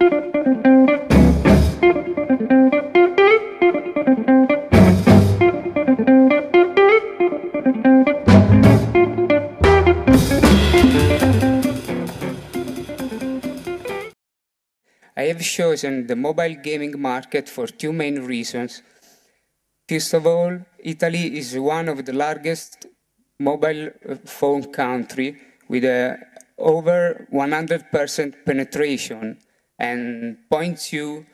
I have chosen the mobile gaming market for two main reasons. First of all, Italy is one of the largest mobile phone country with over 100% penetration. And point two,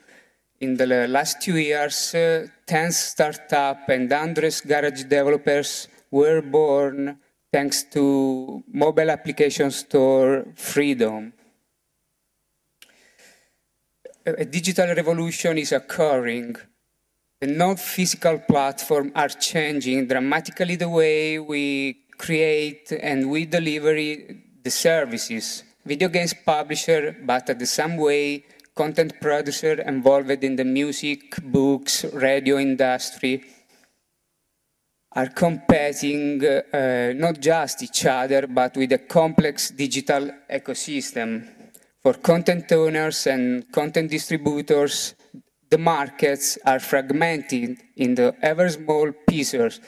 in the last 2 years, 10 startups and hundreds garage developers were born thanks to mobile application store freedom. A digital revolution is occurring. The non-physical platforms are changing dramatically the way we create and we deliver the services. Video games publisher, but at the same way, content producer involved in the music, books, radio industry are competing not just each other, but with a complex digital ecosystem. For content owners and content distributors, the markets are fragmented in the ever small pieces,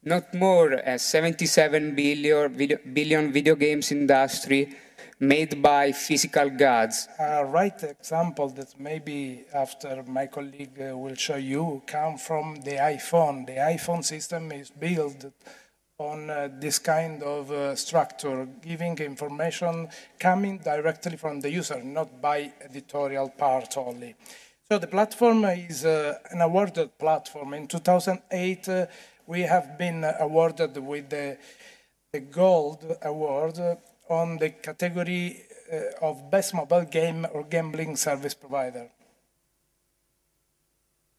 not more as 77 billion video games industry made by physical gods. A right example that maybe after my colleague will show you come from the iPhone. The iPhone system is built on this kind of structure, giving information coming directly from the user, not by editorial part only. So the platform is an awarded platform. In 2008, we have been awarded with the Gold Award on the category of Best Mobile Game or Gambling Service Provider.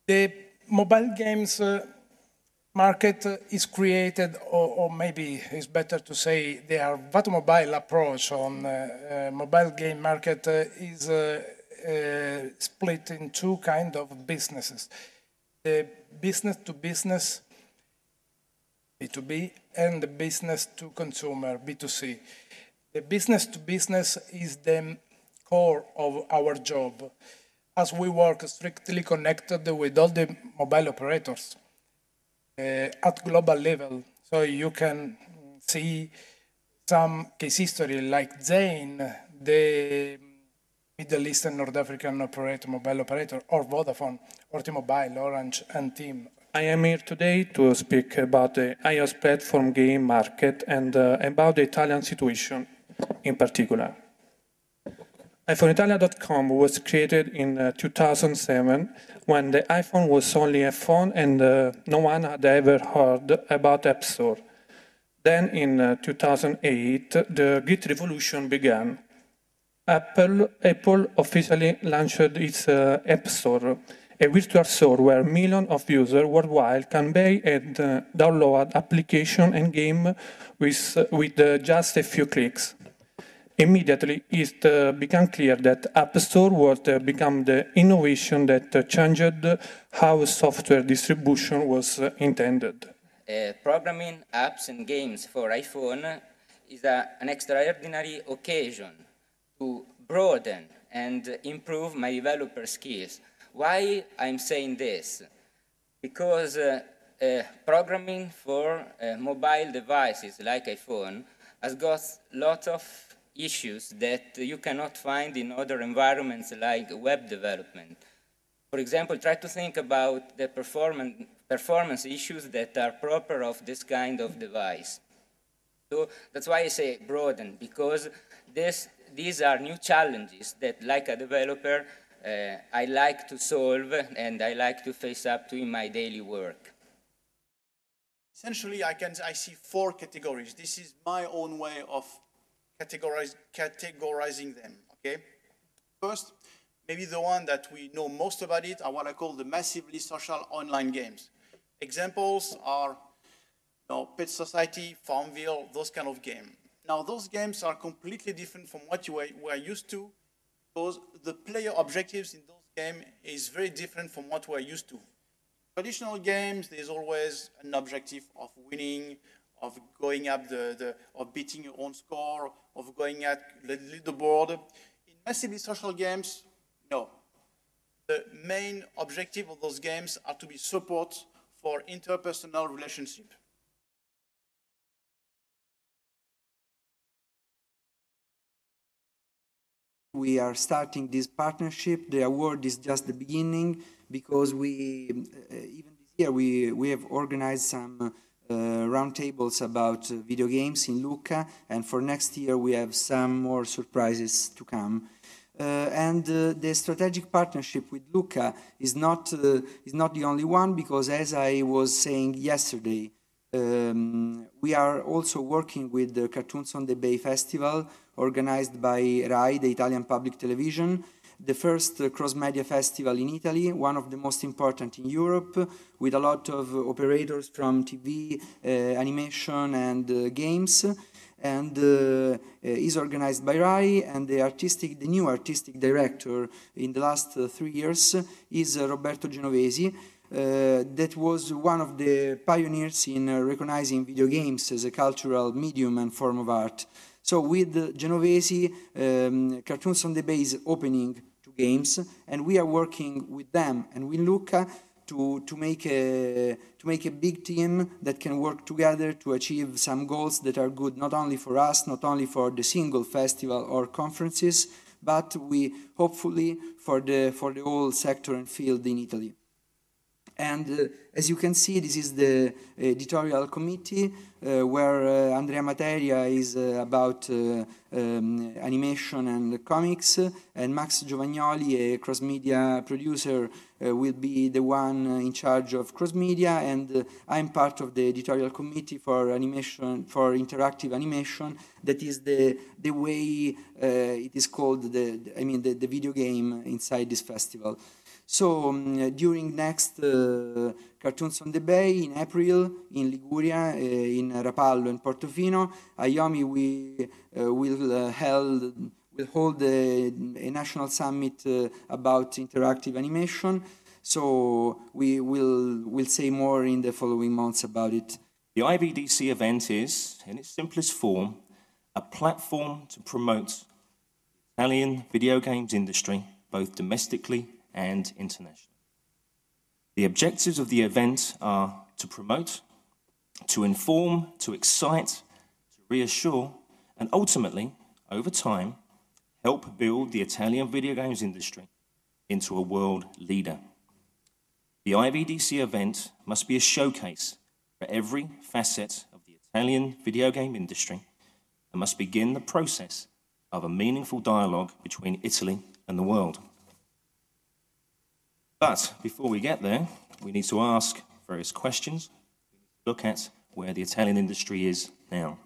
The mobile games market is created, or maybe it's better to say the automobile approach on mobile game market is split in two kinds of businesses. The business to business, B2B, and the business to consumer, B2C. The business to business is the core of our job, as we work strictly connected with all the mobile operators at global level. So you can see some case history like Zain, the Middle East and North African mobile operator, or Vodafone, or T-Mobile, Orange, and TIM. I am here today to speak about the iOS platform game market and about the Italian situation in particular. iPhoneitalia.com was created in 2007 when the iPhone was only a phone and no one had ever heard about App Store. Then in 2008, the Great Revolution began. Apple officially launched its App Store, a virtual store where millions of users worldwide can buy and download applications and games with just a few clicks. Immediately, it became clear that App Store would become the innovation that changed how software distribution was intended. Programming apps and games for iPhone is an extraordinary occasion to broaden and improve my developer skills. Why I'm saying this? Because programming for mobile devices like iPhone has got lots of issues that you cannot find in other environments like web development. For example, try to think about the performance issues that are proper of this kind of device. So that's why I say broaden, because these are new challenges that, like a developer, I like to solve and I like to face up to in my daily work. Essentially, I see four categories. This is my own way of categorizing them, okay? First, maybe the one that we know most about it are what I call the massively social online games. Examples are Pet Society, Farmville, those kind of games. Now, those games are completely different from what you are used to, because the player objectives in those games is very different from what we're used to. Traditional games, there's always an objective of winning, of going up of beating your own score, of going at the leaderboard. In massively social games, No. The main objective of those games are to be support for interpersonal relationship. We are starting this partnership. The award is just the beginning because even this year we have organized some roundtables about video games in Lucca, and for next year we have some more surprises to come. The strategic partnership with Lucca is not the only one, because as I was saying yesterday, we are also working with the Cartoons on the Bay Festival, organized by RAI, the Italian public television, the first cross-media festival in Italy, one of the most important in Europe, with a lot of operators from TV, animation and games, and is organized by RAI, and the new artistic director in the last 3 years is Roberto Genovesi. That was one of the pioneers in recognizing video games as a cultural medium and form of art. So with Genovesi, Cartoons on the Bay is opening to games, and we are working with them and with Lucca to make a big team that can work together to achieve some goals that are good not only for us, not only for the single festival or conferences, but hopefully for the whole sector and field in Italy. And as you can see, this is the editorial committee where Andrea Materia is about animation and comics, and Max Giovagnoli, a cross-media producer, will be the one in charge of cross-media, and I'm part of the editorial committee for animation, for interactive animation. That is the way it is called, the video game inside this festival. So during next Cartoons on the Bay in April in Liguria, in Rapallo and Portofino, AIOMI will hold a national summit about interactive animation. So we'll say more in the following months about it. The IVDC event is, in its simplest form, a platform to promote the Italian video games industry, both domestically and internationally. The objectives of the event are to promote, to inform, to excite, to reassure, and ultimately, over time, help build the Italian video games industry into a world leader. The IVDC event must be a showcase for every facet of the Italian video game industry and must begin the process of a meaningful dialogue between Italy and the world. But before we get there, we need to ask various questions. We need to look at where the Italian industry is now.